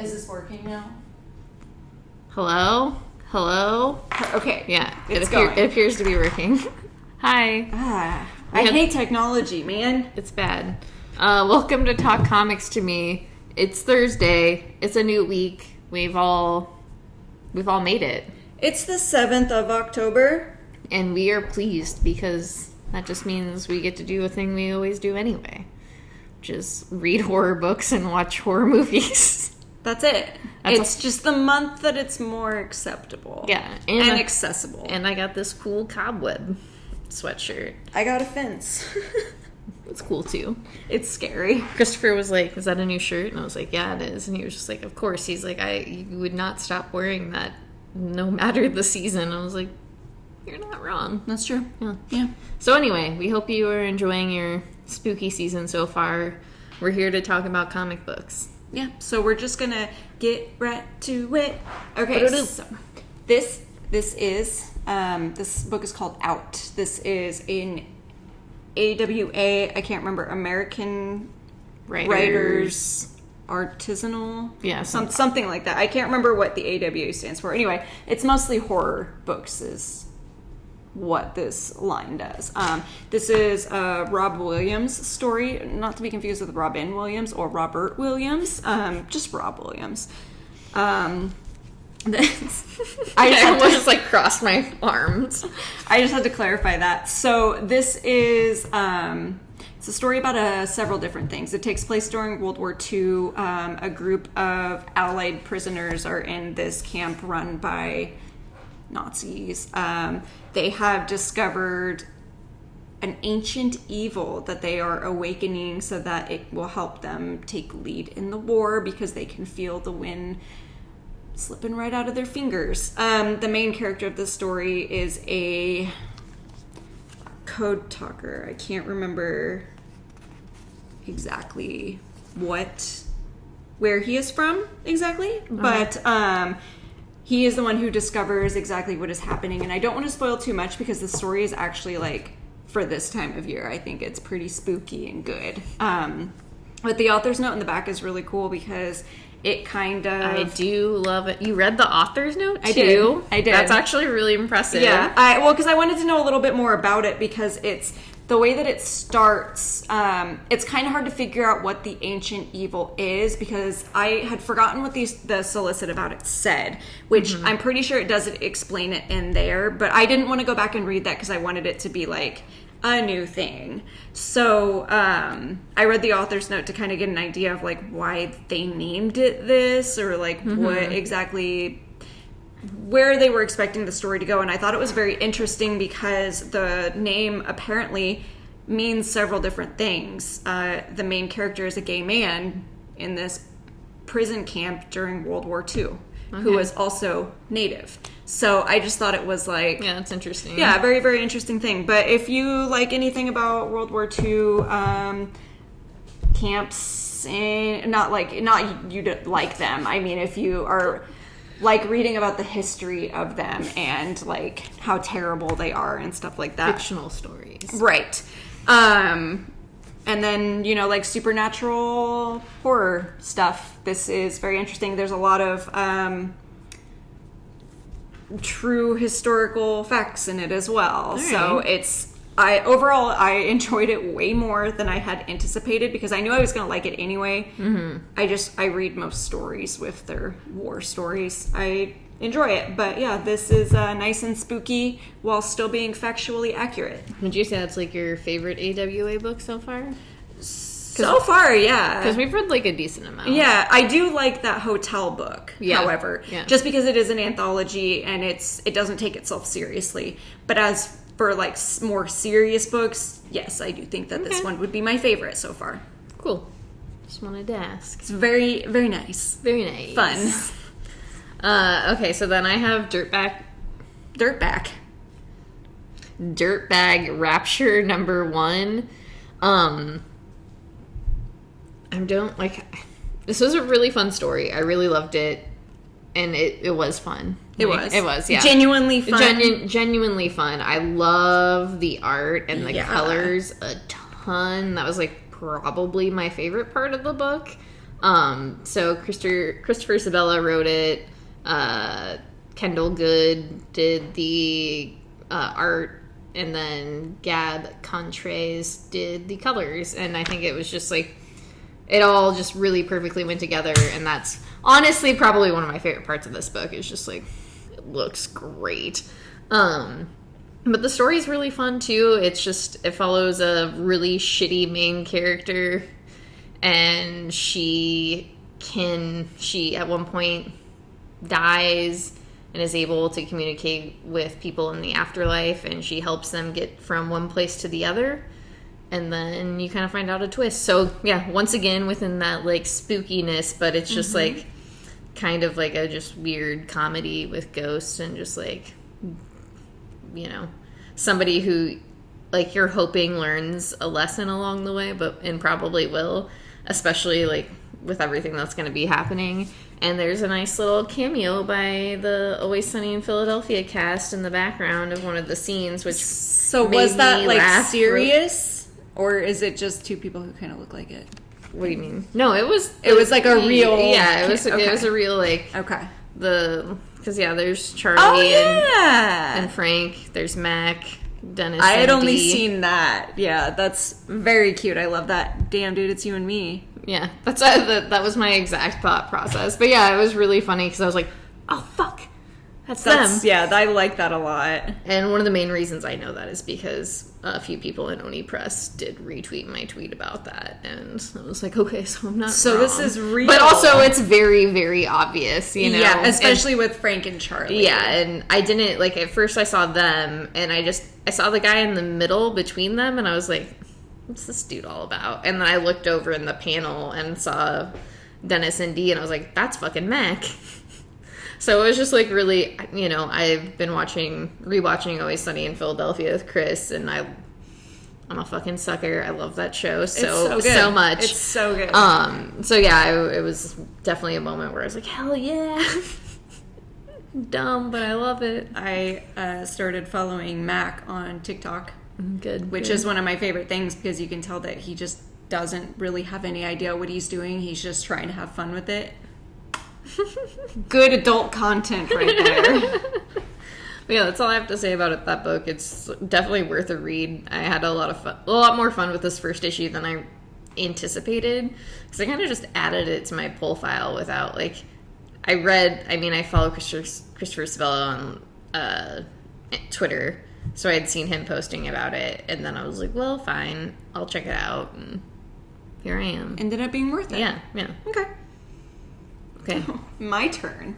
Is this working now? Hello? Okay. Yeah, It's it appears to be working. Hi. I hate technology, man. It's bad. Welcome to Talk Comics to Me. It's Thursday. It's a new week. We've all made it. It's the 7th of October. And we are pleased because that just means we get to do a thing we always do anyway. Which is read horror books and watch horror movies. That's it. It's just the month that it's more acceptable. Yeah. And accessible. And I got this cool cobweb sweatshirt. I got a fence. It's cool too. It's scary. Christopher was like, "Is that a new shirt?" And I was like, "Yeah, it is." And he was just like, "Of course." He's like, "You would not stop wearing that no matter the season." I was like, "You're not wrong." That's true. Yeah. So anyway, we hope you are enjoying your spooky season so far. We're here to talk about comic books. Yeah, so we're just gonna get right to it. Okay, so this book is called Out. This is an AWA, I can't remember, American Writers Artisanal? Yeah. Something like that. I can't remember what the AWA stands for. Anyway, it's mostly horror books is what this line does. This is Rob Williams' story, not to be confused with Robin Williams or Robert Williams, just Rob Williams. I just like crossed my arms. I just had to clarify that. So this is it's a story about several different things. It takes place during World War II. A group of Allied prisoners are in this camp run by Nazis. They have discovered an ancient evil that they are awakening so that it will help them take lead in the war because they can feel the wind slipping right out of their fingers. The main character of the story is a code talker. I can't remember exactly where he is from exactly, but he is the one who discovers exactly what is happening. And I don't want to spoil too much because the story is actually like, for this time of year, I think it's pretty spooky and good. But the author's note in the back is really cool because it kind of... I do love it. You read the author's note too? I did. That's actually really impressive. Yeah. Because I wanted to know a little bit more about it because it's... The way that it starts, it's kind of hard to figure out what the ancient evil is because I had forgotten what the solicit about it said, which I'm pretty sure it doesn't explain it in there, but I didn't want to go back and read that because I wanted it to be like a new thing. So I read the author's note to kind of get an idea of like why they named it this or like what exactly... where they were expecting the story to go, and I thought it was very interesting because the name apparently means several different things. The main character is a gay man in this prison camp during World War II, who was also Native. So I just thought it was like... Yeah, that's interesting. Yeah, very, very interesting thing. But if you like anything about World War II camps, not you don't like them. I mean, if you are... like reading about the history of them and like how terrible they are and stuff like that. Fictional stories. Right. And then, like supernatural horror stuff. This is very interesting. There's a lot of true historical facts in it as well. Right. So overall, I enjoyed it way more than I had anticipated because I knew I was going to like it anyway. I read most stories with their war stories. I enjoy it. But yeah, this is nice and spooky while still being factually accurate. Would you say that's like your favorite AWA book so far? So far, yeah. Because we've read like a decent amount. Yeah, I do like that hotel book, however. Yeah. Just because it is an anthology and it doesn't take itself seriously. But as for like more serious books, yes, I do think that this one would be my favorite so far. Cool. Just wanted to ask. It's very, very nice. Very nice. Fun. Okay, so then I have Dirtbag Rapture #1. This was a really fun story. I really loved it. And it was fun. It was, yeah. Genuinely fun. Genuinely fun. I love the art and the colors a ton. That was, like, probably my favorite part of the book. So Christopher Sabella wrote it. Kendall Good did the art, and then Gab Contres did the colors. And I think it was just like, it all just really perfectly went together. And that's honestly probably one of my favorite parts of this book. Is just like, it looks great. But the story's really fun too. It's just, it follows a really shitty main character, and she at one point dies and is able to communicate with people in the afterlife, and she helps them get from one place to the other. And then you kind of find out a twist. So yeah, once again within that like spookiness, but it's just like kind of like a just weird comedy with ghosts, and just like, you know, somebody who like you're hoping learns a lesson along the way, and probably will, especially like with everything that's going to be happening. And there's a nice little cameo by the Always Sunny in Philadelphia cast in the background of one of the scenes, which So was that like serious, or is it just two people who kind of look like it? What do you mean? No, it was like a real. Yeah, it was a real like okay. Because there's Charlie and Frank. There's Mac, Dennis. I had and only Dee. seen that. Yeah, that's very cute. I love that. Damn, dude, it's you and me. Yeah, that was my exact thought process. But yeah, it was really funny because I was like, oh fuck, that's them. Yeah, I like that a lot. And one of the main reasons I know that is because a few people in Oni Press did retweet my tweet about that, and I was like, okay, so I'm not So wrong. this is real. But also it's very, very obvious, you know? Yeah, especially with Frank and Charlie. Yeah, and I didn't, like, at first I saw them, and I saw the guy in the middle between them, and I was like, what's this dude all about? And then I looked over in the panel and saw Dennis and Dee, and I was like, that's fucking Mac. So it was just like really, you know, I've been rewatching Always Sunny in Philadelphia with Chris, and I'm a fucking sucker. I love that show so much. It's so good. So yeah, it was definitely a moment where I was like, hell yeah. Dumb, but I love it. I started following Mac on TikTok. Which is one of my favorite things, because you can tell that he just doesn't really have any idea what he's doing. He's just trying to have fun with it. Good adult content right there. But yeah, that's all I have to say about it. That book, it's definitely worth a read. I had a lot more fun with this first issue than I anticipated, because I kind of just added it to my pull file without like. I follow Christopher Sabella on Twitter, so I had seen him posting about it, and then I was like, well, fine, I'll check it out, and here I am. Ended up being worth it. Yeah. Okay. My turn.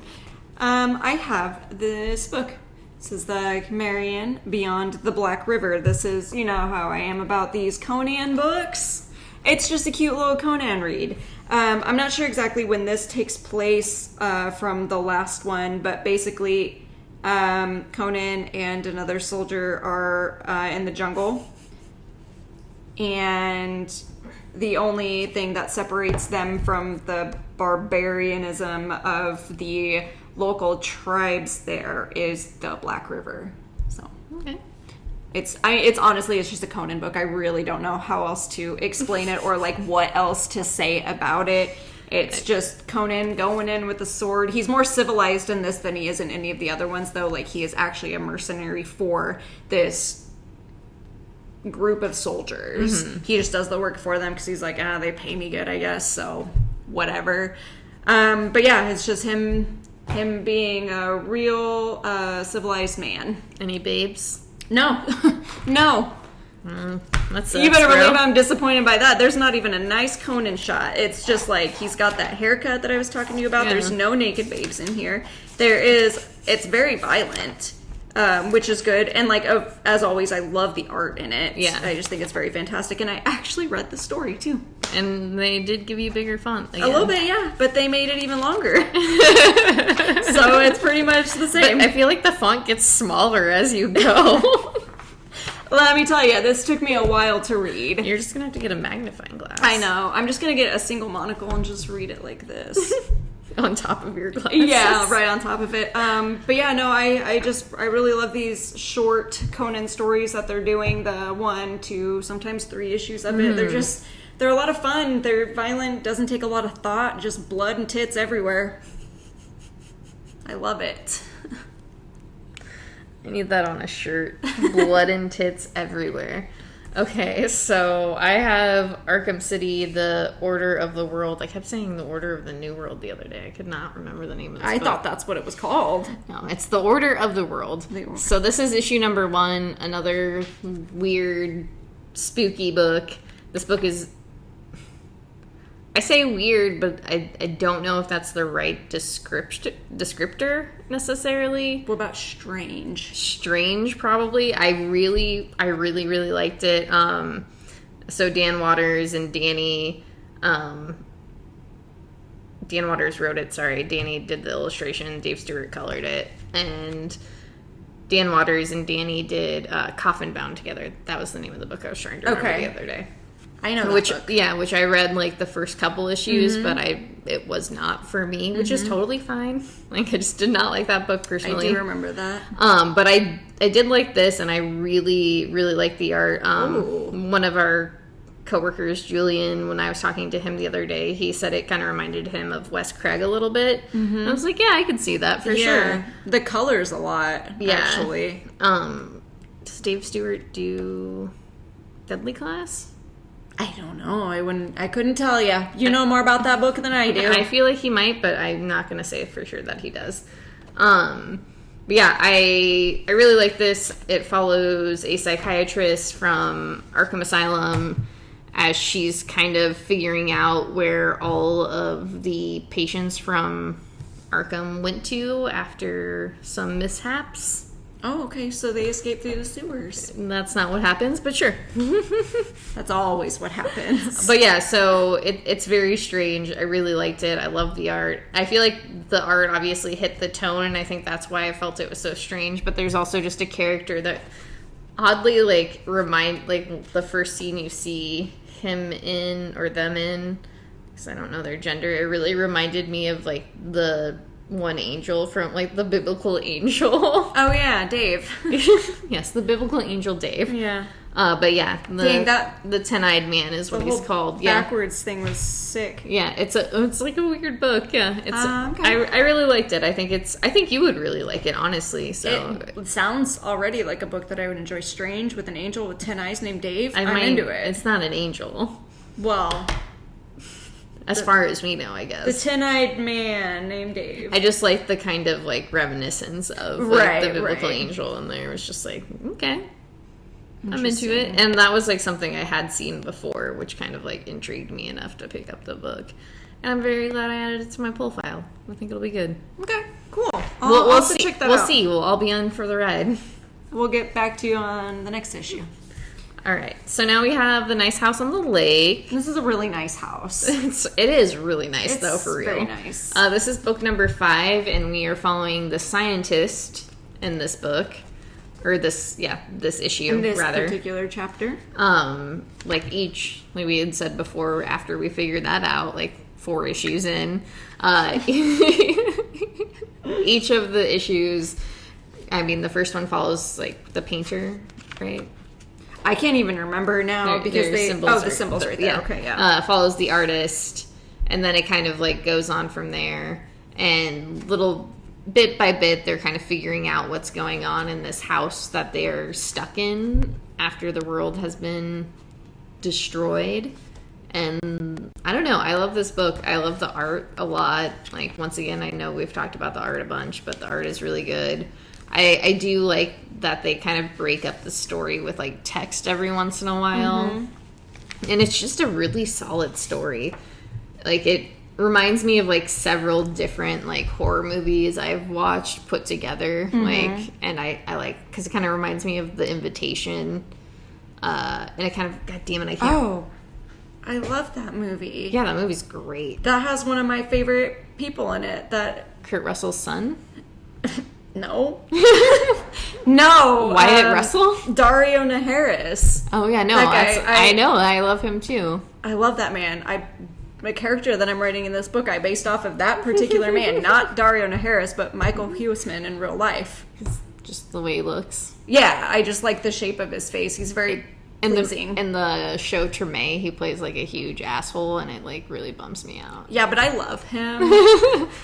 I have this book. This is the Cimmerian Beyond the Black River. This is, you know how I am about these Conan books. It's just a cute little Conan read. I'm not sure exactly when this takes place from the last one, but basically Conan and another soldier are in the jungle, and the only thing that separates them from the barbarianism of the local tribes there is the Black River. So Okay. it's honestly, it's just a Conan book. I really don't know how else to explain it, or like what else to say about it. It's just Conan going in with a sword. He's more civilized in this than he is in any of the other ones, though. Like, he is actually a mercenary for this group of soldiers. He just does the work for them because he's like, they pay me good, I guess, so whatever. But yeah, it's just him being a real civilized man. Any babes? No. No. That's You better believe I'm disappointed by that. There's not even a nice Conan shot. It's just like, he's got that haircut that I was talking to you about. Yeah. There's no naked babes in here. It's very violent, which is good. And like, as always, I love the art in it. Yeah. I just think it's very fantastic. And I actually read the story too. And they did give you bigger font again. A little bit, yeah. But they made it even longer. So it's pretty much the same. But I feel like the font gets smaller as you go. Let me tell you, this took me a while to read. You're just going to have to get a magnifying glass. I know. I'm just going to get a single monocle and just read it like this. On top of your glasses. Yeah, right on top of it. But yeah, no, I really love these short Conan stories that they're doing. The 1, 2, sometimes 3 issues of it. They're a lot of fun. They're violent, doesn't take a lot of thought, just blood and tits everywhere. I love it. I need that on a shirt. Blood and tits everywhere. Okay, so I have Arkham City, The Order of the World. I kept saying The Order of the New World the other day. I could not remember the name of this I book. thought that's what it was called. No, it's The Order of the World. So this is issue number 1, another weird, spooky book. This book is... I say weird, but I don't know if that's the right descriptor necessarily. What about strange? Strange, probably. I really liked it. So Dan Waters and Danny, Dan Waters wrote it, sorry. Danny did the illustration, Dave Stewart colored it, and Dan Waters and Danny did Coffin Bound together. That was the name of the book I was trying to remember the other day. I know which book. Yeah, which I read like the first couple issues, but it was not for me, which is totally fine. Like I just did not like that book personally. I do remember that. But I did like this, and I really liked the art. One of our coworkers, Julian, when I was talking to him the other day, he said it kind of reminded him of Wes Craig a little bit. I was like, yeah, I could see that for sure. The colors a lot, actually. Does Dave Stewart do Deadly Class? I don't know. I couldn't tell you. You know more about that book than I do. I feel like he might, but I'm not going to say for sure that he does. But yeah, I really like this. It follows a psychiatrist from Arkham Asylum as she's kind of figuring out where all of the patients from Arkham went to after some mishaps. Oh, okay. So they escaped through the sewers. That's not what happens, but sure. That's always what happens. But yeah, so it's very strange. I really liked it. I love the art. I feel like the art obviously hit the tone, and I think that's why I felt it was so strange. But there's also just a character that oddly like the first scene you see him in or them in, because I don't know their gender. It really reminded me of like the one angel from like the biblical angel. Oh yeah, Dave. Yes, the biblical angel Dave. Yeah. But yeah, the 10-eyed man is what he's called. Yeah. Backwards thing was sick. Yeah, it's like a weird book. Yeah, it's okay. I really liked it. I think you would really like it, honestly. So it sounds already like a book that I would enjoy. Strange with an angel with 10 eyes named Dave. I'm into it. It's not an angel. Well, as far as we know, I guess. The 10-eyed man named Dave. I just like the kind of like reminiscence of like, the biblical angel in there. It was just like, okay, I'm into it. And that was like something I had seen before, which kind of like intrigued me enough to pick up the book. And I'm very glad I added it to my pull file. I think it'll be good. Okay, cool. We'll see. Check that out. We'll see. We'll all be on for the ride. We'll get back to you on the next issue. All right, so now we have The Nice House on the Lake. This is a really nice house. It is really nice, though, for real. Very nice. This is book number 5, and we are following the scientist in this book. Or this issue, in this rather. particular chapter. Like we had said before, after we figured that out, like 4 issues in, each of the issues, I mean, the first one follows, like, the painter, right? I can't even remember now because the symbols are right there. Yeah. Okay, yeah. Follows the artist, and then it kind of like goes on from there, and little bit by bit they're kind of figuring out what's going on in this house that they're stuck in after the world has been destroyed. And I don't know, I love this book. I love the art a lot. Like, once again, I know we've talked about the art a bunch, but the art is really good. I do like that they kind of break up the story with like text every once in a while. And it's just a really solid story. Like, it reminds me of like several different like horror movies I've watched put together. Like, and I like, because it kind of reminds me of The Invitation. And it kind of, god damn it, I can't. Oh, I love that movie. Yeah, that movie's great. That has one of my favorite people in it. That Kurt Russell's son? No. No. Wyatt Russell? Dario Naharis. Oh, yeah, no. I know. I love him, too. I love that man. The character that I'm writing in this book, I based off of that particular man. Not Dario Naharis, but Michael Huisman in real life. Just the way he looks. Yeah, I just like the shape of his face. He's very pleasing. In the show Treme, he plays like a huge asshole, and it like really bums me out. Yeah, but I love him.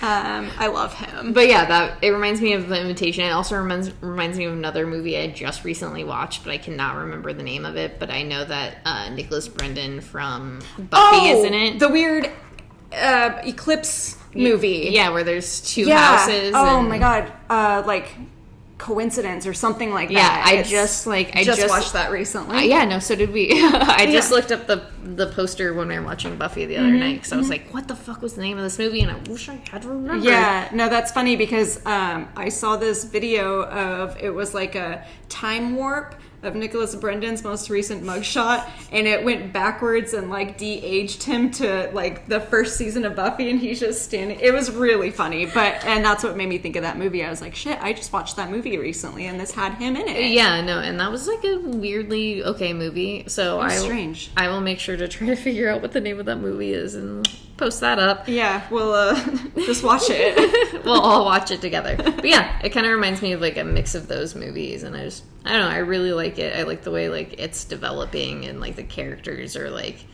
I love him. But yeah, it reminds me of The Invitation. It also reminds me of another movie I just recently watched, but I cannot remember the name of it. But I know that Nicholas Brendan from Buffy is in it. The weird eclipse movie. Yeah, where there's two houses. Oh my god. Like coincidence or something like that. Yeah, I just watched that recently. Yeah, no, so did we. I just looked up the poster when we were watching Buffy the other night, because I was like, what the fuck was the name of this movie? And I wish I had remembered. Yeah, no, that's funny because I saw this video of, it was like a time warp of Nicholas Brendan's most recent mugshot, and it went backwards and like de-aged him to like the first season of Buffy, and he's just standing. It was really funny, and that's what made me think of that movie. I was like, shit, I just watched that movie recently, and this had him in it. Yeah, no, and that was like a weirdly okay movie. So strange. I will make sure to try to figure out what the name of that movie is and post that up. Yeah, we'll just watch it. We'll all watch it together. But yeah, it kind of reminds me of like a mix of those movies, and I don't know, I really like it. I like the way like it's developing, and like the characters are like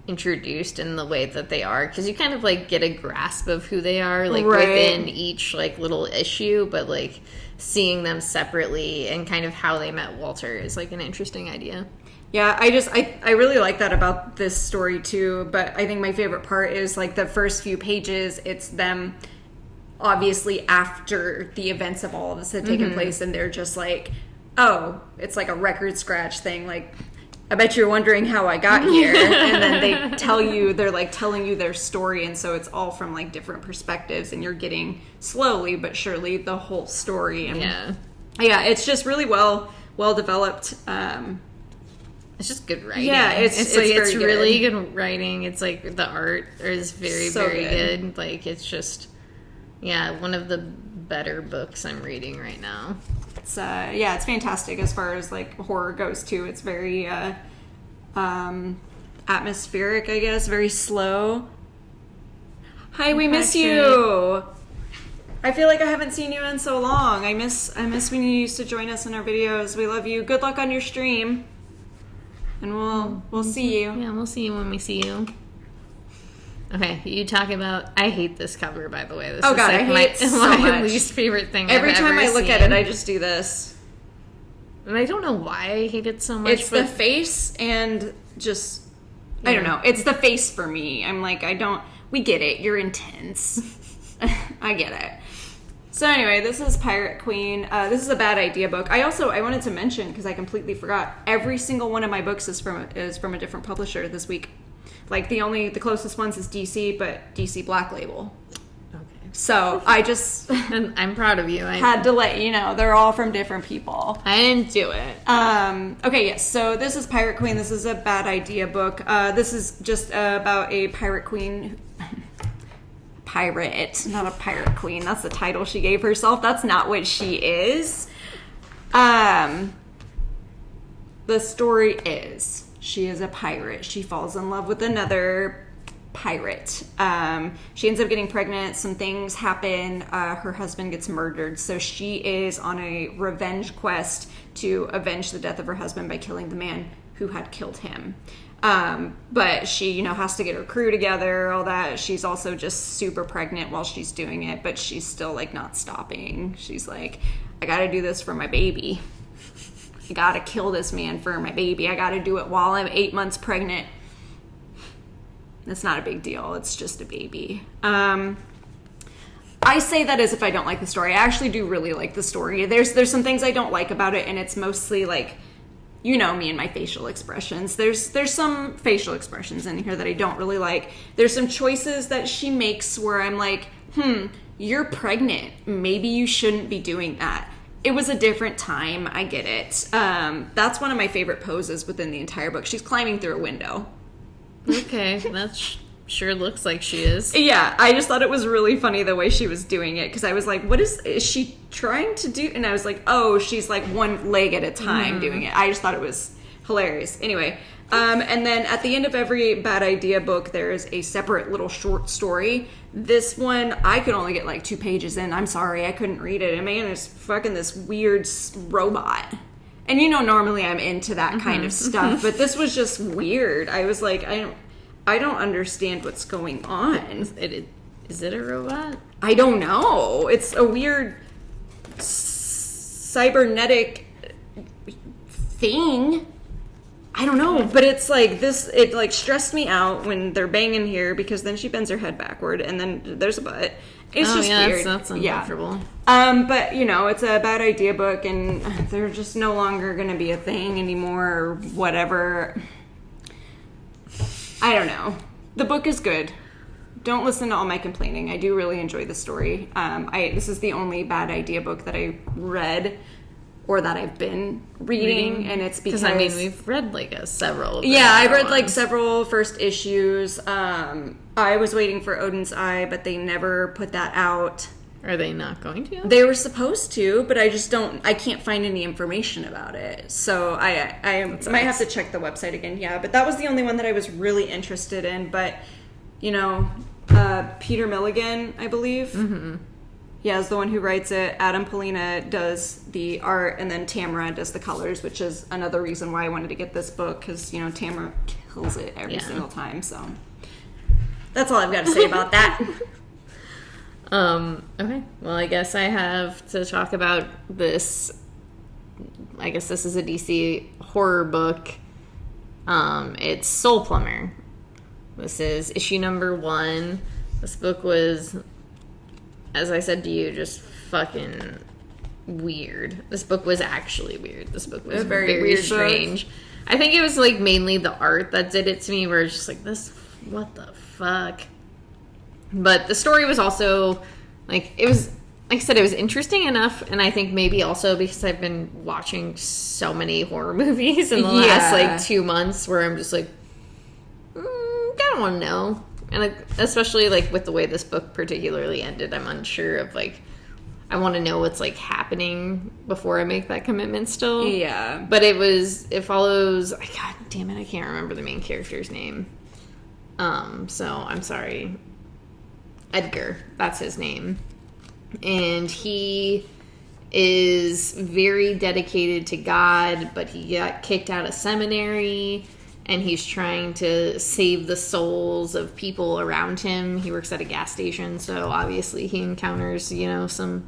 introduced in the way that they are, because you kind of like get a grasp of who they are like within each like little issue, but like seeing them separately and kind of how they met Walter is like an interesting idea. Yeah, I really like that about this story too, but I think my favorite part is like the first few pages, it's them obviously after the events of all of this had taken place, and they're just like, oh, it's like a record scratch thing, like, I bet you're wondering how I got here. And then they're like telling you their story, and so it's all from like different perspectives, and you're getting slowly but surely the whole story. And yeah, it's just really well developed. It's just good writing. Yeah, it's really good writing. It's like the art is very good. Like it's just one of the better books I'm reading right now. It's it's fantastic as far as like horror goes too. It's very atmospheric, I guess, very slow. Hi, we miss you. I feel like I haven't seen you in so long. I miss when you used to join us in our videos. We love you. Good luck on your stream. And we'll see you. Yeah, we'll see you when we see you. Okay, you talk about... I hate this cover, by the way. This is God, like I hate it so my much. least favorite thing Every I've time ever I look seen. at it, I just do this. And I don't know why I hate it so much. It's the face and just... I don't know. It's the face for me. I'm like, we get it. You're intense. I get it. So anyway, this is Pyrate Queen. This is a bad idea book. I wanted to mention, because I completely forgot, every single one of my books is from a different publisher this week. Like the closest ones is DC, but DC Black Label. Okay. So I just and I'm proud of you. I had to let you know they're all from different people. I didn't do it. Okay, yes. So this is Pyrate Queen. This is a bad idea book. This is just about a pirate queen. Pirate, not a pirate queen. That's the title she gave herself. That's not what she is. The story is she is a pirate. She falls in love with another pirate. She ends up getting pregnant. Some things happen. Her husband gets murdered. So she is on a revenge quest to avenge the death of her husband by killing the man who had killed him. But she, has to get her crew together, all that. She's also just super pregnant while she's doing it, but she's still like not stopping. She's like, I gotta do this for my baby. I gotta kill this man for my baby. I gotta do it while I'm 8 months pregnant. It's not a big deal. It's just a baby. I say that as if I don't like the story. I actually do really like the story. There's some things I don't like about it, and it's mostly like, me and my facial expressions. There's some facial expressions in here that I don't really like. There's some choices that she makes where I'm like, you're pregnant. Maybe you shouldn't be doing that. It was a different time. I get it. That's one of my favorite poses within the entire book. She's climbing through a window. Okay, that sure looks like she is. Yeah, I just thought it was really funny the way she was doing it, because I was like, what is she trying to do? And I was like, oh, she's like one leg at a time doing it. I just thought it was hilarious. Anyway, and then at the end of every bad idea book, there is a separate little short story. This one, I could only get like 2 pages in. I'm sorry, I couldn't read it. And man, it's fucking this weird robot. And normally I'm into that kind of stuff, but this was just weird. I was like, I don't understand what's going on. Is it a robot? I don't know. It's a weird cybernetic thing. I don't know, but it's like this. It like stressed me out when they're banging here, because then she bends her head backward and then there's a butt. It's just weird. That's uncomfortable. But it's a bad idea book, and they're just no longer going to be a thing anymore, or whatever. I don't know. The book is good. Don't listen to all my complaining. I do really enjoy the story. This is the only bad idea book that I read, or that I've been reading, and it's because we've read several. I've read several first issues. I was waiting for Odin's Eye, but they never put that out. Are they not going to? They were supposed to, but I can't find any information about it. So I might have to check the website again. Yeah, but that was the only one that I was really interested in. But, Peter Milligan, I believe. Mm-hmm. Yeah, is the one who writes it. Adam Polina does the art, and then Tamara does the colors, which is another reason why I wanted to get this book, because, Tamara kills it every single time. So that's all I've got to say about that. Okay. Well, I guess I have to talk about this. I guess this is a DC horror book. It's Soul Plumber. This is issue number 1. This book was, as I said to you, just fucking weird. This book was actually weird. This book was very strange. Book. I think it was mainly the art that did it to me, where it's just what the fuck? But the story was also, it was, like I said, it was interesting enough, and I think maybe also because I've been watching so many horror movies in the last, 2 months, where I'm just I don't want to know. And especially, with the way this book particularly ended, I'm unsure of, I want to know what's, happening before I make that commitment still. Yeah. But it follows, God damn it, I can't remember the main character's name. So I'm sorry. Edgar, that's his name. And he is very dedicated to God, but he got kicked out of seminary, and he's trying to save the souls of people around him. He works at a gas station, so obviously he encounters, some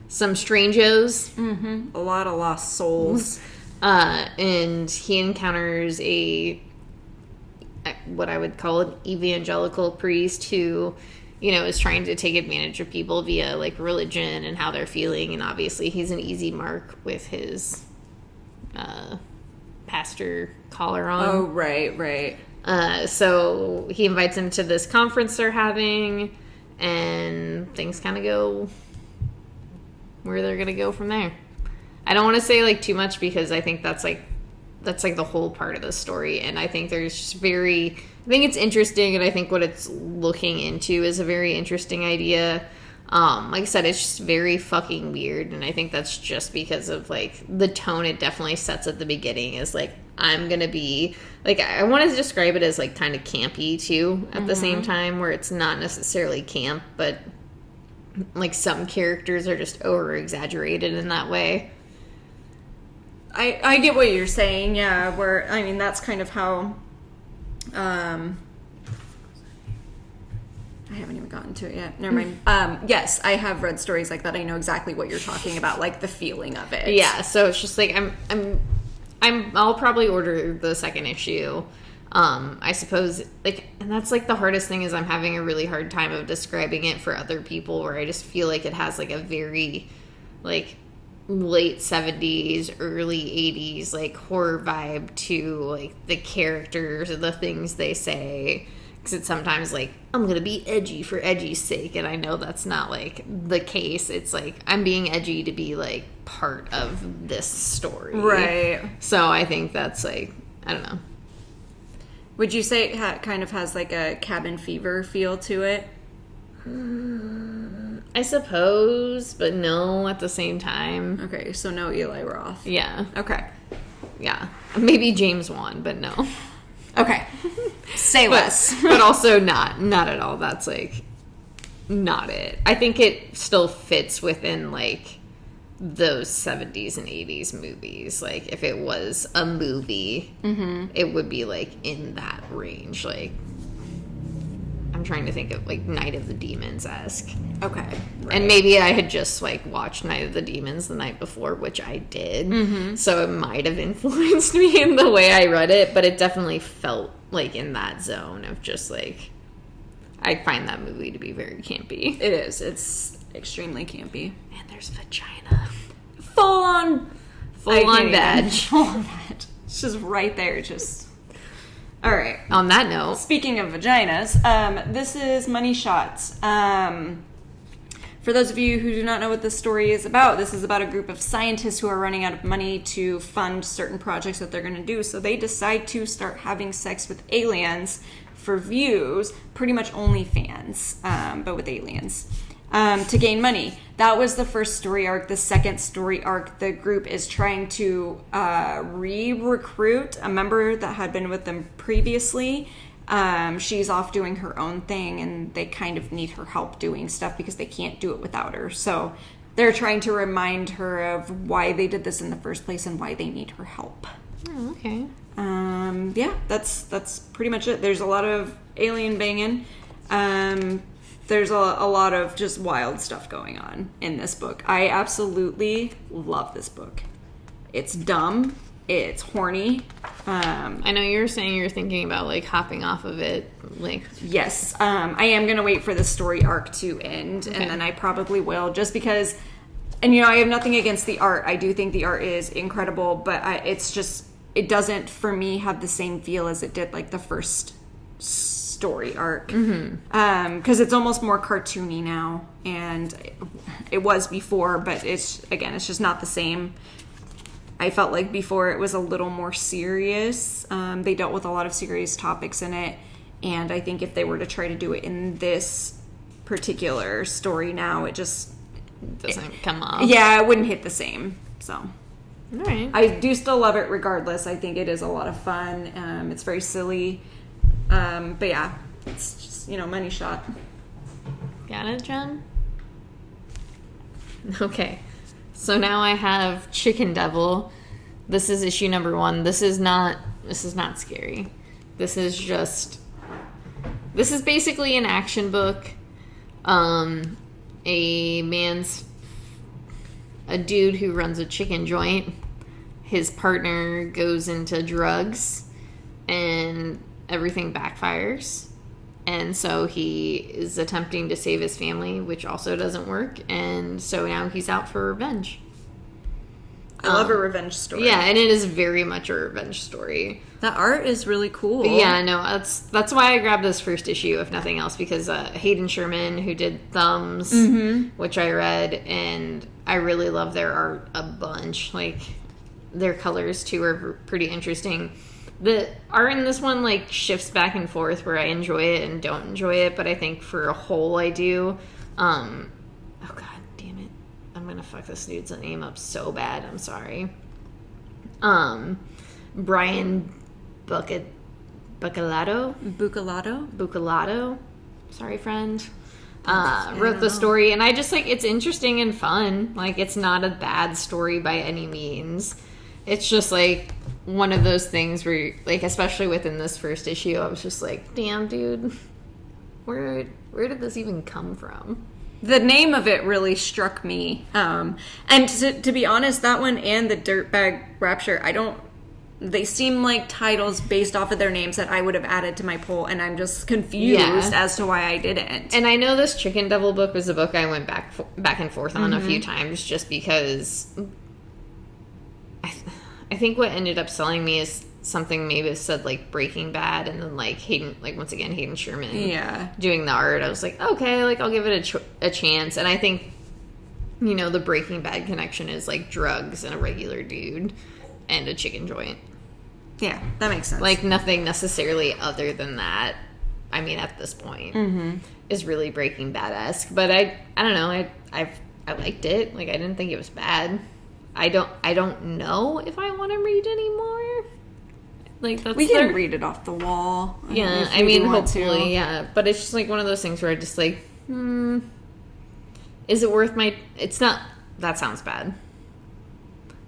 strangos. Mm-hmm. A lot of lost souls. And he encounters what I would call an evangelical priest who, is trying to take advantage of people via religion and how they're feeling. And obviously he's an easy mark with his pastor collar on. Oh, right. So he invites him to this conference they're having, and things kind of go where they're going to go from there. I don't want to say too much, because I think that's the whole part of the story, and I think there's just I think it's interesting, and I think what it's looking into is a very interesting idea. Like I said, it's just very fucking weird, and I think that's just because of the tone it definitely sets at the beginning is I'm gonna be I want to describe it as kind of campy too at the same time, where it's not necessarily camp, but some characters are just over exaggerated in that way. I get what you're saying, yeah, where, that's kind of how, I haven't even gotten to it yet. Never mind. Yes, I have read stories like that. I know exactly what you're talking about, the feeling of it. Yeah, so it's just I'll probably order the second issue. I suppose, and that's the hardest thing is I'm having a really hard time of describing it for other people, where I just feel it has a very, late 70s, early 80s, horror vibe to, the characters or the things they say. Because it's sometimes I'm going to be edgy for edgy's sake, and I know that's not, the case. It's I'm being edgy to be, part of this story. Right. So I think that's, I don't know. Would you say it kind of has, a cabin fever feel to it? I suppose, but no at the same time. Okay, so no Eli Roth. Yeah. Okay. Yeah. Maybe James Wan, but no. Okay. Say less. But also not at all. That's not it. I think it still fits within those 70s and 80s movies. Like, if it was a movie, it would be, like, in that range. Like, I'm trying to think of, like, Night of the Demons-esque. Okay. Right. And maybe I had just, like, watched Night of the Demons the night before, which I did. So it might have influenced me in the way I read it, but it definitely felt, like, in that zone of just, like, I find that movie to be very campy. It is. It's extremely campy. And there's vagina. Full on vag. Full on vag. It's just right there, just... All right. On that note, speaking of vaginas, this is Money Shots. For those of you who do not know what this story is about, this is about a group of scientists who are running out of money to fund certain projects that they're going to do. So they decide to start having sex with aliens for views, pretty much OnlyFans, but with aliens, to gain money. That was the first story arc. The second story arc, the group is trying to re-recruit a member that had been with them previously. She's off doing her own thing, and they kind of need her help doing stuff because they can't do it without her. So they're trying to remind her of why they did this in the first place and why they need her help. Oh, okay. Yeah, that's pretty much it. There's a lot of alien banging. There's a lot of just wild stuff going on in this book. I absolutely love this book. It's dumb. It's horny. I know you were saying you were thinking about, like, hopping off of it. Like, yes, I am going to wait for the story arc to end, okay. And then I probably will, just because, and I have nothing against the art. I do think the art is incredible, but it's just, it doesn't, for me, have the same feel as it did, like, the first story arc. Because it's almost more cartoony now, and it was before, but it's just not the same. I felt like before it was a little more serious. They dealt with a lot of serious topics in it, and I think if they were to try to do it in this particular story now, it just doesn't come off. Yeah, it wouldn't hit the same. So, all right. I do still love it regardless. I think it is a lot of fun. It's very silly, but yeah, it's just Money Shot. Got it, Jen? Okay. So now I have Chicken Devil. This is issue number 1. This is not scary. This is basically an action book. A dude who runs a chicken joint. His partner goes into drugs and everything backfires. And so he is attempting to save his family, which also doesn't work. And so now he's out for revenge. I love a revenge story. Yeah, and it is very much a revenge story. The art is really cool. Yeah, no, that's why I grabbed this first issue, if nothing else, because Hayden Sherman, who did Thumbs, which I read, and I really love their art a bunch. Like, their colors, too, are pretty interesting. The art in this one, like, shifts back and forth where I enjoy it and don't enjoy it, but I think for a whole I do. Oh, God damn it. I'm gonna fuck this dude's name up so bad. I'm sorry. Brian Bucalato? Sorry, friend. Wrote the story, and I just, like, it's interesting and fun. Like, it's not a bad story by any means. It's just, like, one of those things where, like, especially within this first issue, I was just like, damn, dude, where did this even come from? The name of it really struck me. And to be honest, that one and the Dirtbag Rapture, they seem like titles based off of their names that I would have added to my poll, and I'm just confused as to why I didn't. And I know this Chicken Devil book was a book I went back and forth on a few times, just because I think what ended up selling me is something maybe said, like, Breaking Bad, and then, like, Hayden Sherman doing the art. I was like, okay, like, I'll give it a chance. And I think, the Breaking Bad connection is, like, drugs and a regular dude and a chicken joint. Yeah, that makes sense. Like, nothing necessarily other than that, I mean, at this point, is really Breaking Bad-esque. But I don't know, I liked it. Like, I didn't think it was bad. I don't know if I want to read anymore. Like, we can read it off the wall. Yeah, I mean, hopefully, yeah. But it's just, like, one of those things where I just, like, is it worth my... It's not... That sounds bad.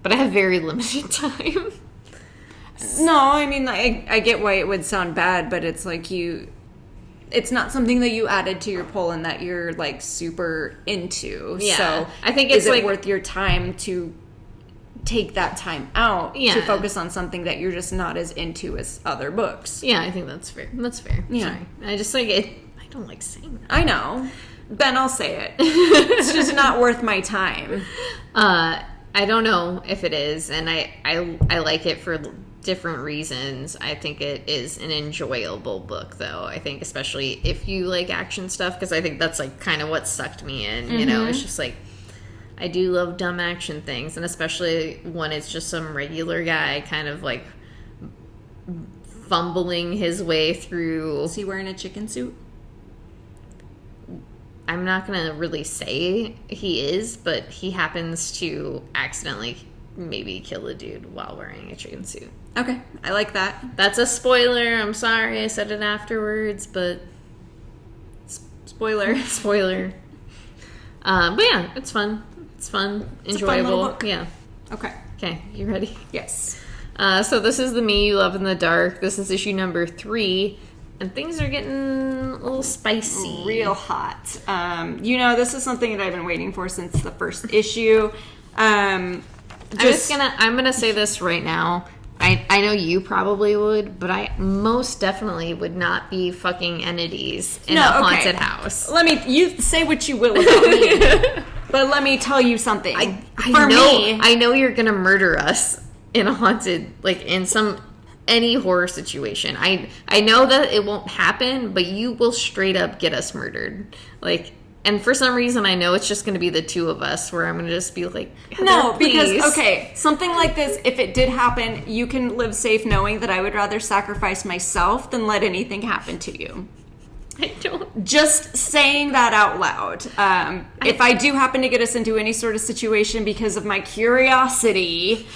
but I have very limited time. No, I mean, I get why it would sound bad, but it's like it's not something that you added to your poll and that you're like super into. Yeah. So I think it's is like, it worth your time to take that time out to focus on something that you're just not as into as other books? Yeah, I think that's fair. That's fair. Yeah. Sorry. I just like it. I don't like saying that. I know. Ben, I'll say it. It's just not worth my time. I don't know if it is, and I like it for different reasons. I think it is an enjoyable book, though. I think especially if you like action stuff, because I think that's like kind of what sucked me in. You know, it's just like I do love dumb action things, and especially when it's just some regular guy kind of like fumbling his way through. Is he wearing a chicken suit? I'm not going to really say he is, but he happens to accidentally maybe kill a dude while wearing a chicken suit. Okay, I like that. That's a spoiler. I'm sorry I said it afterwards, but... Spoiler. Spoiler. But yeah, it's fun. It's fun. It's a fun enjoyable. little book. Yeah. Okay. Okay, you ready? Yes. So this is The Me You Love in the Dark. This is issue number 3. And things are getting a little spicy. Real hot. This is something that I've been waiting for since the first issue. I'm gonna say this right now. I know you probably would, but I most definitely would not be fucking entities in a haunted house. You say what you will about me, but let me tell you something. I know you're gonna murder us in a haunted, like in any horror situation. I know that it won't happen, but you will straight up get us murdered. Like, and for some reason I know it's just going to be the two of us where I'm going to just be like, no, please. Because something like this, if it did happen, you can live safe knowing that I would rather sacrifice myself than let anything happen to you. I don't. Just saying that out loud. If I do happen to get us into any sort of situation because of my curiosity,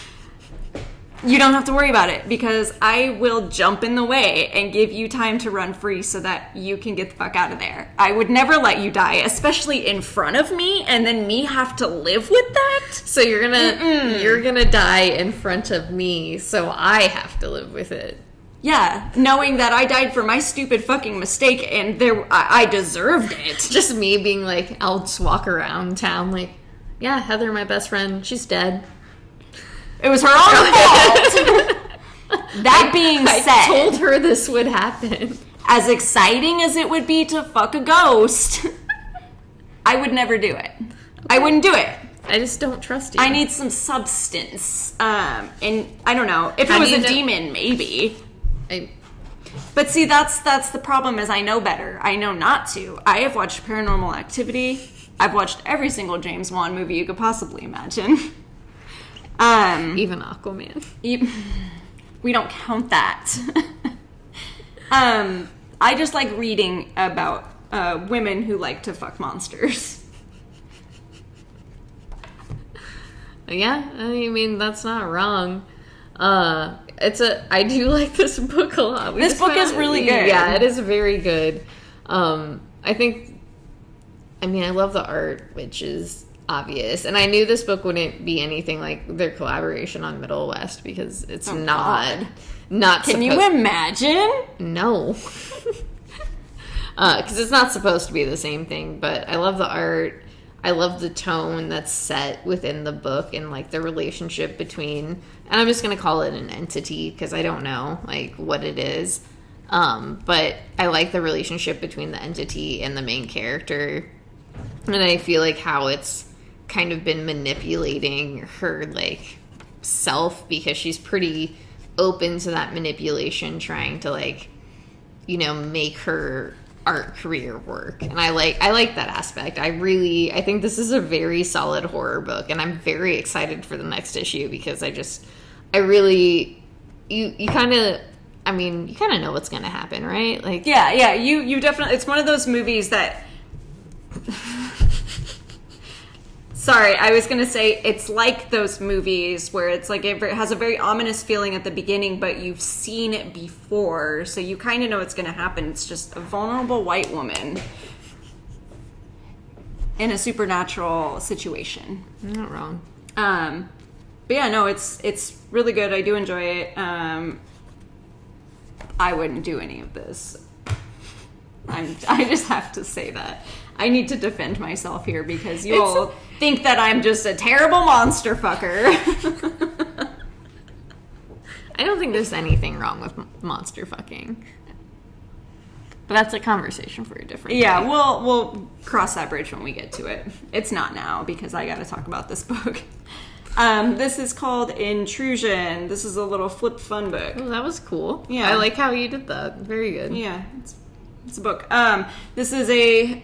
you don't have to worry about it, because I will jump in the way and give you time to run free so that you can get the fuck out of there. I would never let you die, especially in front of me, and then me have to live with that. So you're gonna die in front of me, so I have to live with it. Yeah, knowing that I died for my stupid fucking mistake and I deserved it. Just me being like, I'll just walk around town like, yeah, Heather, my best friend, she's dead. It was her own fault. That being said, I told her this would happen. As exciting as it would be to fuck a ghost, I would never do it. Okay. I wouldn't do it. I just don't trust you. I need some substance. And I don't know. If it was a demon, maybe. But see, that's the problem, is I know better. I know not to. I have watched Paranormal Activity. I've watched every single James Wan movie you could possibly imagine. Even Aquaman. We don't count that. I just like reading about women who like to fuck monsters. Yeah, I mean, that's not wrong. I do like this book a lot. This book is really good. Yeah, it is very good. I love the art, which is obvious, and I knew this book wouldn't be anything like their collaboration on Middle West, because it's not Can you imagine? No. Because it's not supposed to be the same thing, but I love the art. I love the tone that's set within the book, and like the relationship between, and I'm just going to call it an entity because I don't know like what it is, but I like the relationship between the entity and the main character, and I feel like how it's kind of been manipulating her like self, because she's pretty open to that manipulation, trying to like, make her art career work. And I like that aspect. I think this is a very solid horror book, and I'm very excited for the next issue, because you kind of know what's going to happen, right? Like, yeah, you definitely, it's one of those movies that sorry, I was going to say it's like those movies where it's like it has a very ominous feeling at the beginning, but you've seen it before, so you kind of know what's going to happen. It's just a vulnerable white woman in a supernatural situation. You're not wrong. But yeah, no, it's really good. I do enjoy it. I wouldn't do any of this. I just have to say that. I need to defend myself here because you all think that I'm just a terrible monster fucker. I don't think there's anything wrong with monster fucking. But that's a conversation for a different day. Yeah, we'll cross that bridge when we get to it. It's not now because I got to talk about this book. This is called Intrusion. This is a little flip fun book. Oh, that was cool. Yeah. I like how you did that. Very good. Yeah, it's a book. This is a...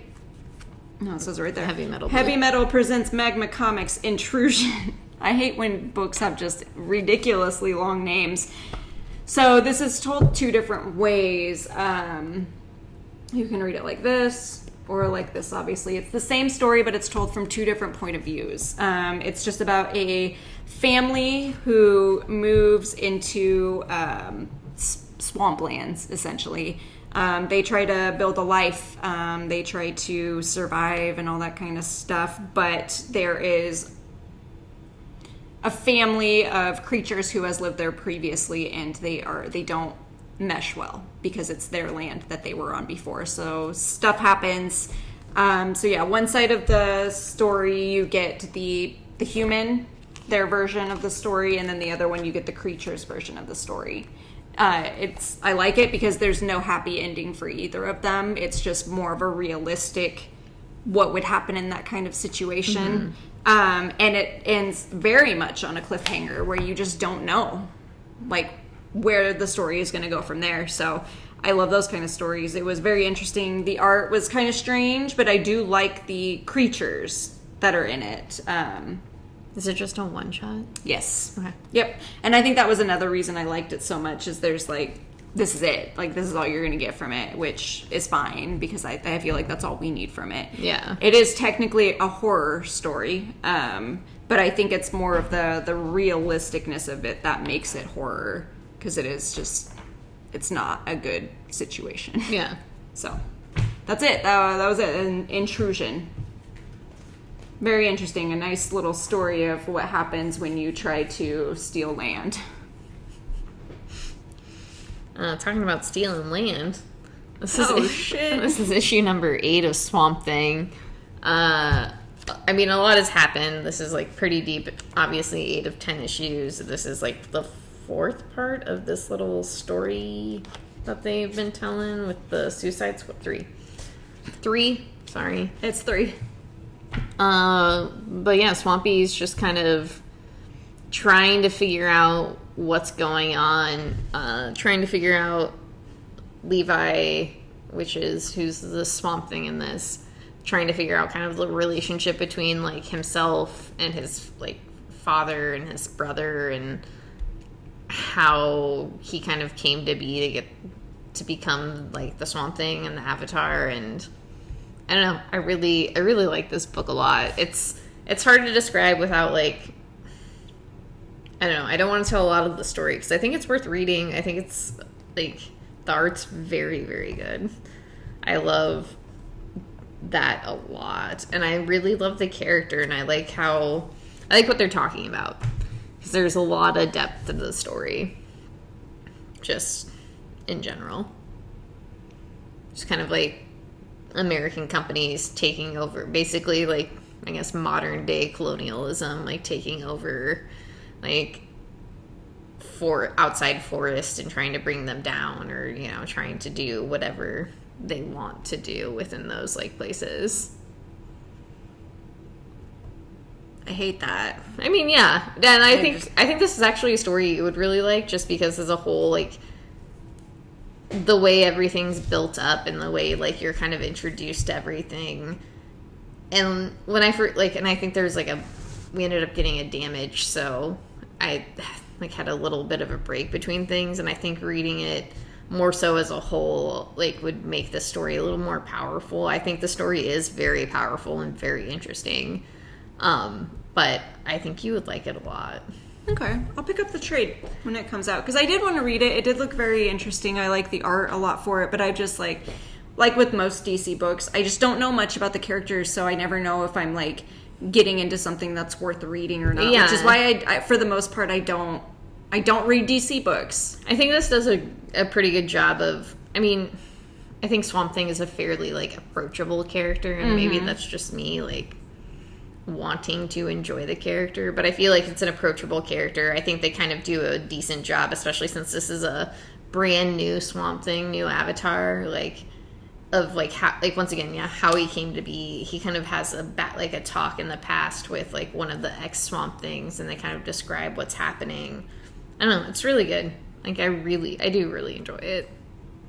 No, it says it right there. Heavy Metal. Heavy Metal presents Magma Comics Intrusion. I hate when books have just ridiculously long names. So this is told two different ways. You can read it like this or like this, obviously. It's the same story, but it's told from two different point of views. It's just about a family who moves into swamplands, essentially. They try to build a life. They try to survive and all that kind of stuff. But there is a family of creatures who has lived there previously, and they don't mesh well because it's their land that they were on before. So stuff happens. So yeah, one side of the story you get the human, their version of the story, and then the other one you get the creature's version of the story. I like it because there's no happy ending for either of them. It's just more of a realistic what would happen in that kind of situation. And it ends very much on a cliffhanger where you just don't know like where the story is going to go from there. So I love those kind of stories. It was very interesting. The art was kind of strange, but I do like the creatures that are in it. Is it just a one shot? Yes. Okay. Yep. And I think that was another reason I liked it so much is there's like, this is it. Like, this is all you're going to get from it, which is fine because I feel like that's all we need from it. Yeah. It is technically a horror story, but I think it's more of the realisticness of it that makes it horror because it is just, it's not a good situation. Yeah. So, that's it. That was it. An Intrusion. Very interesting. A nice little story of what happens when you try to steal land. Talking about stealing land. This is issue number 8 of Swamp Thing. I mean, a lot has happened. This is like pretty deep. Obviously, 8 of 10 issues. This is like the 4th part of this little story that they've been telling with the Suicide Squad. 3. Sorry, It's 3. but yeah, Swampy's just kind of trying to figure out what's going on, trying to figure out Levi, who's the Swamp Thing in this, trying to figure out kind of the relationship between like himself and his like father and his brother and how he kind of came to be to become like the Swamp Thing and the Avatar. And I don't know, I really like this book a lot. It's hard to describe without like, I don't know, I don't want to tell a lot of the story because I think it's worth reading. I think it's like the art's very, very good. I love that a lot, and I really love the character, and I like what they're talking about because there's a lot of depth to the story just in general. Just kind of like American companies taking over, basically like I guess modern day colonialism, like taking over like for outside forests and trying to bring them down, or you know, trying to do whatever they want to do within those like places. I hate that. I mean, yeah, and I think this is actually a story you would really like, just because as a whole, like the way everything's built up and the way like you're kind of introduced to everything. And when I first and I think there's like we ended up getting a damage, so I like had a little bit of a break between things, and I think reading it more so as a whole like would make the story a little more powerful. I think the story is very powerful and very interesting, but I think you would like it a lot. Okay, I'll pick up the trade when it comes out because I did want to read it. It did look very interesting. I like the art a lot for it, but I just like with most DC books, I just don't know much about the characters, so I never know if I'm like getting into something that's worth reading or not. Yeah. Which is why I for the most part, I don't read DC books. I think this does a pretty good job of, I mean, I think Swamp Thing is a fairly, like, approachable character, and maybe that's just me, like, wanting to enjoy the character, but I feel like it's an approachable character. I think they kind of do a decent job, especially since this is a brand new Swamp Thing, new avatar, like, of, like, how, like, once again, yeah, how he came to be. He kind of has a talk in the past with, like, one of the ex-Swamp Things, and they kind of describe what's happening. I don't know, it's really good. Like, I do really enjoy it.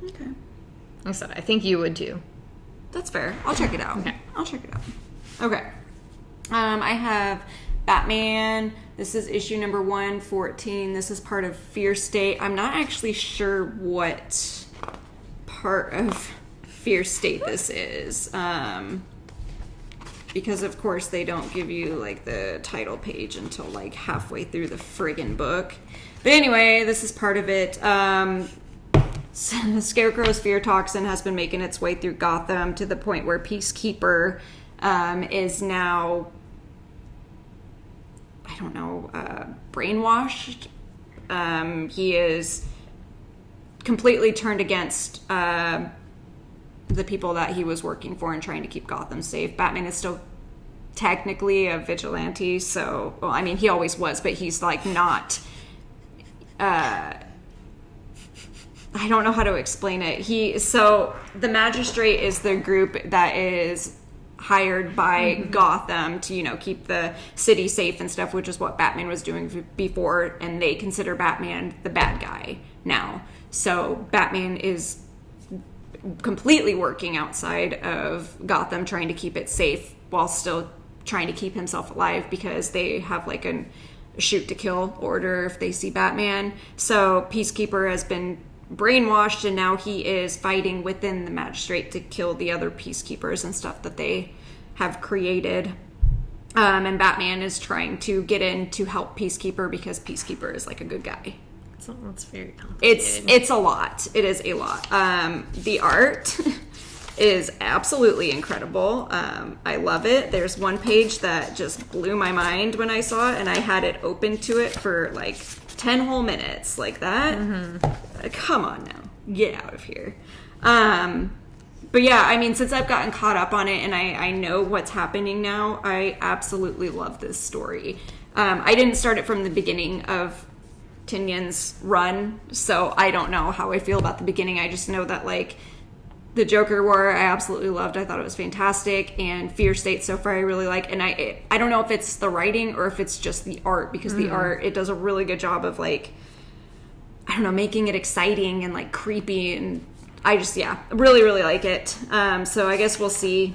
Okay. Like I said, I think you would too. That's fair. I'll check it out. Okay. I'll check it out. Okay. I have Batman. This is issue number 114. This is part of Fear State. I'm not actually sure what part of Fear State this is. Because, of course, they don't give you, like, the title page until, like, halfway through the friggin' book. But anyway, this is part of it. Scarecrow's fear toxin has been making its way through Gotham to the point where Peacekeeper is now, I don't know, brainwashed. He is completely turned against the people that he was working for and trying to keep Gotham safe. Batman is still technically a vigilante, so, well, I mean, he always was, but he's, like, not... I don't know how to explain it. So the Magistrate is the group that is hired by Gotham to, you know, keep the city safe and stuff, which is what Batman was doing before, and they consider Batman the bad guy now. So Batman is completely working outside of Gotham, trying to keep it safe while still trying to keep himself alive, because they have, like, a shoot to kill order if they see Batman. So Peacekeeper has been brainwashed, and now he is fighting within the Magistrate to kill the other Peacekeepers and stuff that they have created. And Batman is trying to get in to help Peacekeeper because Peacekeeper is, like, a good guy. So that's very complicated. It's a lot. It is a lot. The art is absolutely incredible. I love it. There's one page that just blew my mind when I saw it, and I had it open to it for, like, 10 whole minutes, like that. Come on now, get out of here. But yeah, I mean, since I've gotten caught up on it and I know what's happening now, I absolutely love this story. I didn't start it from the beginning of Tynion's run, so I don't know how I feel about the beginning. I just know that, like, the Joker War I absolutely loved. I thought it was fantastic, and Fear State so far I really like. And I don't know if it's the writing or if it's just the art, because the art, it does a really good job of, like, I don't know, making it exciting and, like, creepy, and I just, yeah, really, really like it. So I guess we'll see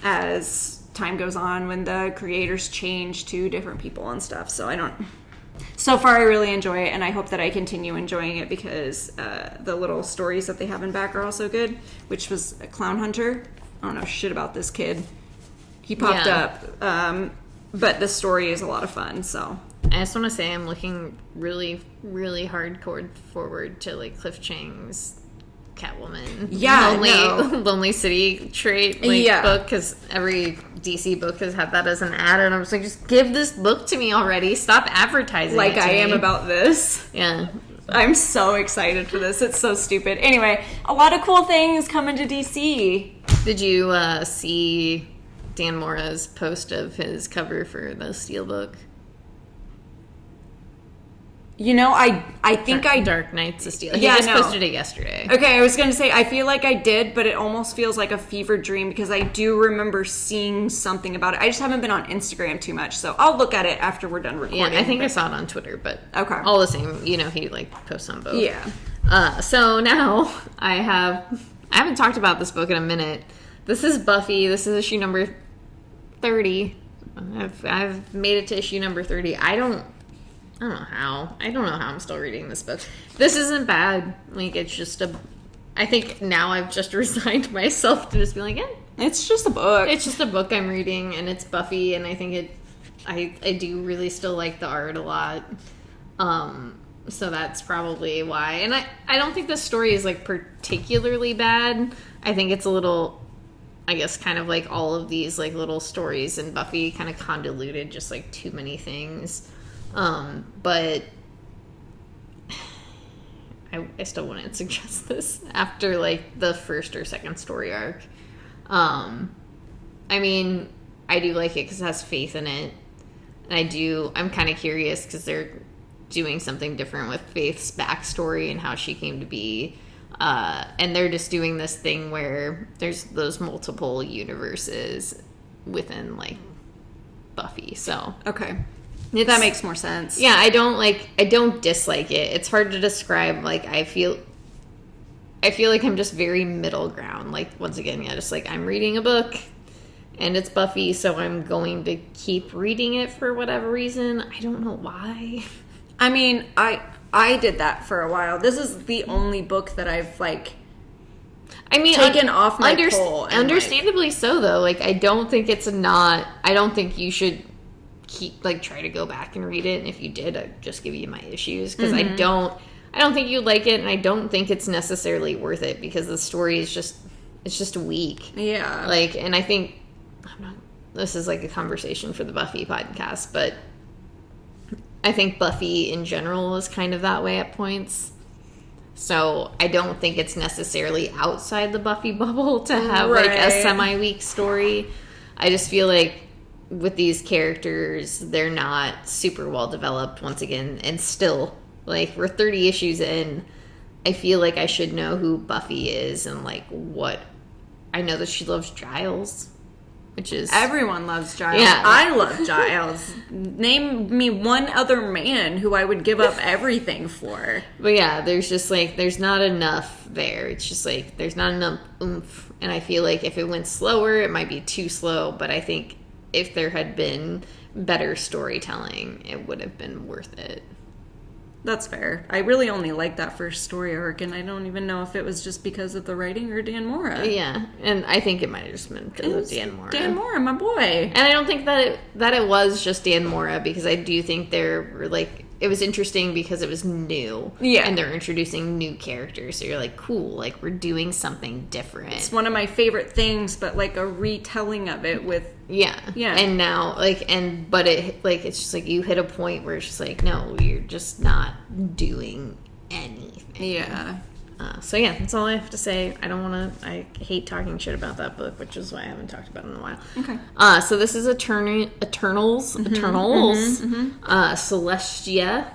as time goes on when the creators change to different people and stuff. So far I really enjoy it, and I hope that I continue enjoying it, because the little stories that they have in back are also good, which was a Clown Hunter. I don't know shit about this kid. He popped up. But the story is a lot of fun, so... I just want to say I'm looking really, really hardcore forward to, like, Cliff Chang's Catwoman. Yeah, Lonely City trait, book, because every DC book has had that as an ad, and I was like, just give this book to me already. Stop advertising like it to I me. am about this. Yeah. I'm so excited for this. It's so stupid. Anyway, a lot of cool things coming to DC. Did you see Dan Mora's post of his cover for the Steelbook? You know, I think Dark Knights of Steel. He just posted it yesterday. Okay, I was going to say, I feel like I did, but it almost feels like a fever dream, because I do remember seeing something about it. I just haven't been on Instagram too much, so I'll look at it after we're done recording. Yeah, I think I saw it on Twitter, but okay. All the same, you know, he, like, posts on both. Yeah. So now I haven't talked about this book in a minute. This is Buffy. This is issue number 30. I've made it to issue number 30. I don't know how. I don't know how I'm still reading this book. This isn't bad. Like, it's just I think now I've just resigned myself to just be like, it's just a book. It's just a book I'm reading, and it's Buffy, and I think I do really still like the art a lot. So that's probably why. And I don't think the story is, like, particularly bad. I think it's a little I guess kind of like all of these like little stories in Buffy kind of convoluted just like too many things. But I still wouldn't suggest this after like the first or second story arc. I mean, I do like it because it has Faith in it. And I'm kind of curious because they're doing something different with Faith's backstory and how she came to be. And they're just doing this thing where there's those multiple universes within like Buffy. So okay, that makes more sense. Yeah, I don't dislike it. It's hard to describe. Like I feel like I'm just very middle ground. Like once again, yeah, just like I'm reading a book and it's Buffy, so I'm going to keep reading it for whatever reason. I don't know why. I mean, I did that for a while. This is the only book that I've taken off my pull. Understandably so, though. Like, I don't think you should keep try to go back and read it. And if you did, I'd just give you my issues because I don't think you'd like it, and I don't think it's necessarily worth it because the story is just weak. Yeah. And I think this is like a conversation for the Buffy podcast, but I think Buffy in general is kind of that way at points. So I don't think it's necessarily outside the Buffy bubble to have a semi-weak story. I just feel like with these characters, they're not super well developed once again. And still, we're 30 issues in. I feel like I should know who Buffy is and what. I know that she loves Giles. Which is... Everyone loves Giles. Yeah. I love Giles. Name me one other man who I would give up everything for. But yeah, there's just there's not enough there. It's just there's not enough oomph. And I feel like if it went slower, it might be too slow. But I think if there had been better storytelling, it would have been worth it. That's fair. I really only liked that first story arc, and I don't even know if it was just because of the writing or Dan Mora. Yeah, and I think it might have just been because of Dan Mora. Dan Mora, my boy. And I don't think that it was just Dan Mora, because I do think there were it was interesting because it was new. Yeah. And they're introducing new characters, so you're cool, we're doing something different. It's one of my favorite things, but a retelling of it with... Yeah. And now, but it, it's just you hit a point where it's just no, you're just not doing anything. Yeah. So yeah, that's all I have to say. I hate talking shit about that book, which is why I haven't talked about it in a while. Okay. So this is Eternals, Celestia,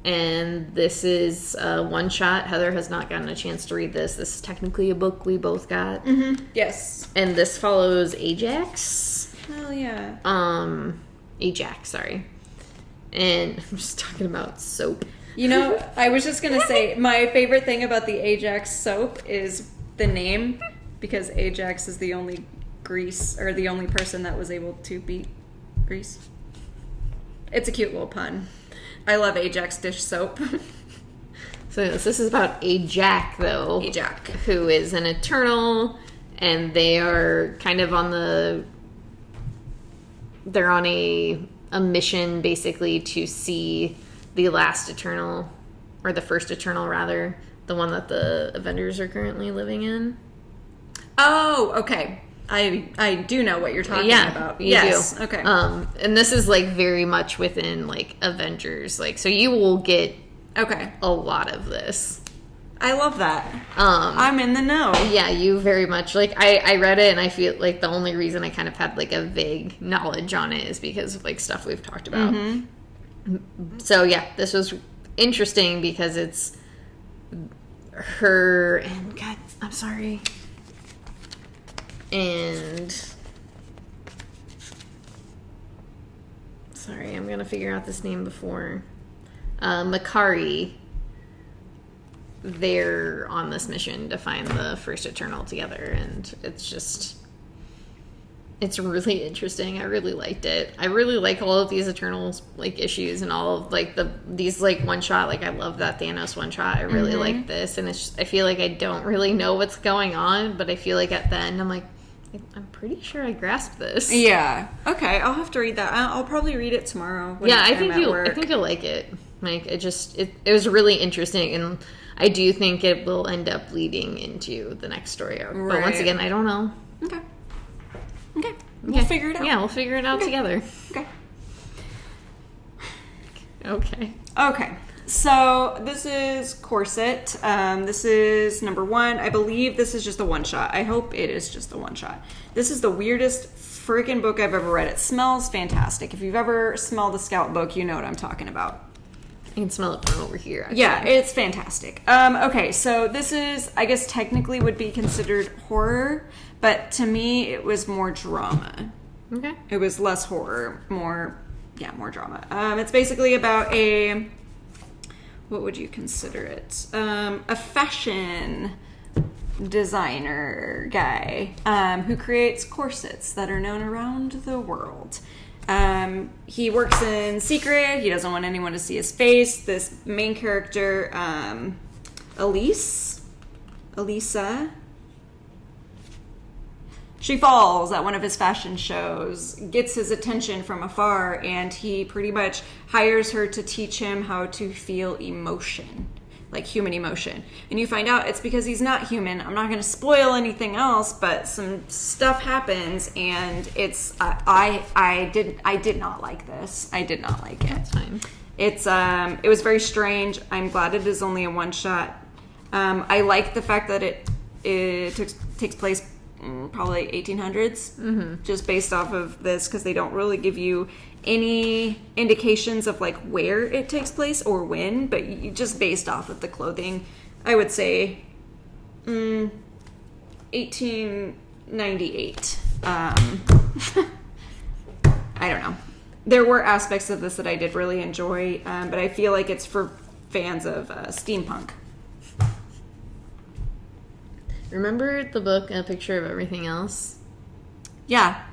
and this is one shot. Heather has not gotten a chance to read this. This is technically a book we both got. Mm-hmm. Yes. And this follows Ajax. Hell yeah. Ajax, sorry. And I'm just talking about soap. I was just going to say, my favorite thing about the Ajax soap is the name, because Ajax is the only the only person that was able to beat Grease. It's a cute little pun. I love Ajax dish soap. So this is about Ajax, though. Ajax. Who is an Eternal, and they are kind of they're on a mission, basically, to see the last Eternal, or the first Eternal, rather, the one that the Avengers are currently living in. Oh, okay. I do know what you're talking about. Yes, do. Okay. And this is very much within Avengers, so you will get a lot of this. I love that. I'm in the know. Yeah, you very much I read it, and I feel the only reason I kind of had a vague knowledge on it is because of stuff we've talked about. Mm-hmm. So yeah, this was interesting because it's her and God, I'm sorry. And sorry, I'm gonna figure out this name before Makari. They're on this mission to find the first Eternal together, and it's really interesting. I really liked it. I really like all of these Eternals issues and all of these one shot. I love that Thanos one shot. I really like this, and I feel I don't really know what's going on, but I feel at the end I'm I'm pretty sure I grasped this. Yeah. Okay, I'll have to read that. I'll probably read it tomorrow. I think you'll like it. It was really interesting, and I do think it will end up leading into the next story arc. Right. But once again, I don't know. Okay. We'll figure it out. Yeah, we'll figure it out together. Okay. Okay. So this is Corset. This is number 1. I believe this is just a one-shot. I hope it is just a one-shot. This is the weirdest freaking book I've ever read. It smells fantastic. If you've ever smelled a Scout book, you know what I'm talking about. I can smell it from over here, actually. Yeah, it's fantastic. Okay, so this is, I guess technically would be considered horror, but to me it was more drama. Okay. It was less horror, more drama. It's basically about what would you consider it? A fashion designer guy who creates corsets that are known around the world. He works in secret. He doesn't want anyone to see his face. This main character, Elisa, she falls at one of his fashion shows, gets his attention from afar, and he pretty much hires her to teach him how to feel emotion, like human emotion. And you find out it's because he's not human. I'm not going to spoil anything else, but some stuff happens, and it's I did not like this. I did not like it. That's fine. It was very strange. I'm glad it is only a one shot. I like the fact that it takes place probably 1800s, just based off of this, because they don't really give you any indications of like where it takes place or when, but just based off of the clothing, I would say 1898. I don't know. There were aspects of this that I did really enjoy, but I feel like it's for fans of steampunk. Remember the book, A Picture of Everything Else? Yeah.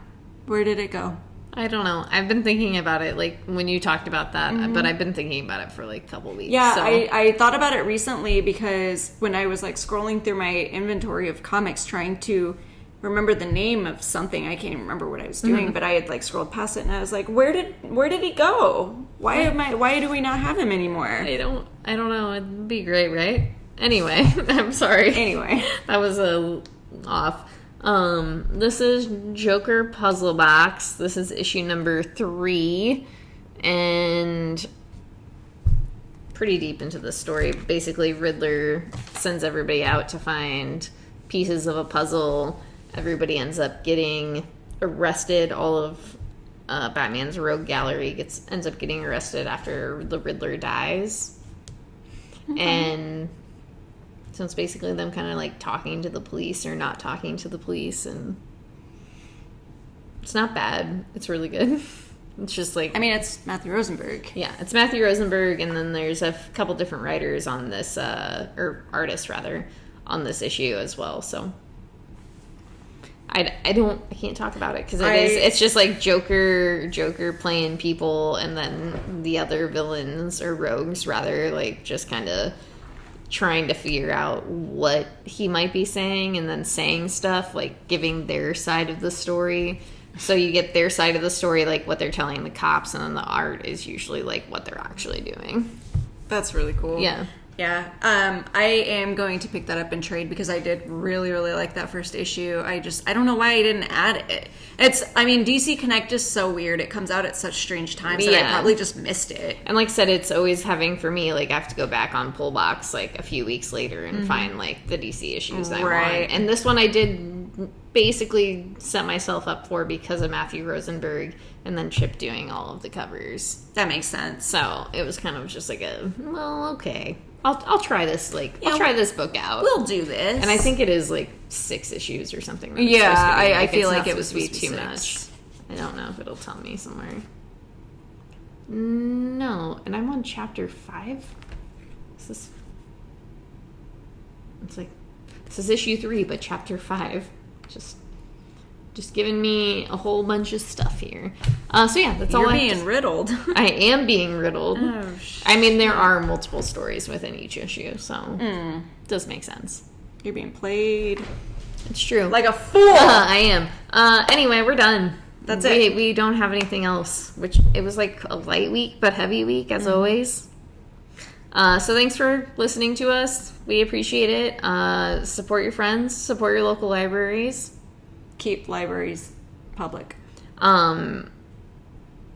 Where did it go? I don't know. I've been thinking about it, like, when you talked about that, but I've been thinking about it for, like, a couple weeks. Yeah, so. I thought about it recently because when I was, like, scrolling through my inventory of comics trying to remember the name of something, I can't even remember what I was doing, but I had, like, scrolled past it and I was like, where did he go? Why do we not have him anymore? I don't know. It'd be great, right? Anyway, I'm sorry. Anyway. That was off. This is Joker Puzzle Box. This is issue number 3, and pretty deep into the story. Basically, Riddler sends everybody out to find pieces of a puzzle. Everybody ends up getting arrested. All of Batman's rogue gallery ends up getting arrested after the Riddler dies. Mm-hmm. And so it's basically them kind of like talking to the police or not talking to the police, and it's not bad. It's really good. It's just like... I mean, it's Matthew Rosenberg. Yeah, it's Matthew Rosenberg, and then there's a couple different writers on this, or artists rather, on this issue as well, so... I can't talk about it, because it's just like Joker playing people, and then the other villains, or rogues rather, like just kind of trying to figure out what he might be saying, and then saying stuff, like giving their side of the story. So you get their side of the story, like what they're telling the cops, and then the art is usually like what they're actually doing. That's really cool. Yeah. Yeah. I am going to pick that up in trade because I did really, really like that first issue. I don't know why I didn't add it. DC Connect is so weird. It comes out at such strange times that I probably just missed it. And like I said, it's always having, for me, like I have to go back on Pullbox like a few weeks later and find like the DC issues I want. And this one I did basically set myself up for because of Matthew Rosenberg and then Chip doing all of the covers. That makes sense. So it was kind of just like okay. I'll try this, I'll try this book out. We'll do this. And I think it is, 6 issues or something. Yeah, I feel like it was supposed to be too much. I don't know if it'll tell me somewhere. No, and I'm on chapter 5. This is issue 3, but chapter 5. Just giving me a whole bunch of stuff here. So yeah, that's all. You're being riddled. I am being riddled. Oh, I mean, there are multiple stories within each issue, so it does make sense. You're being played. It's true. Like a fool. I am. Anyway, we're done. That's it. We don't have anything else, which it was like a light week, but heavy week as always. So thanks for listening to us. We appreciate it. Support your friends. Support your local libraries. Keep libraries public.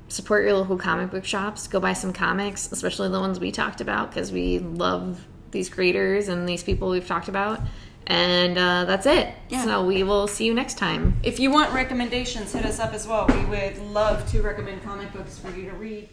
Support your local comic book shops. Go buy some comics, especially the ones we talked about, because we love these creators and these people we've talked about. And that's it. Yeah. So we will see you next time. If you want recommendations, hit us up as well. We would love to recommend comic books for you to read.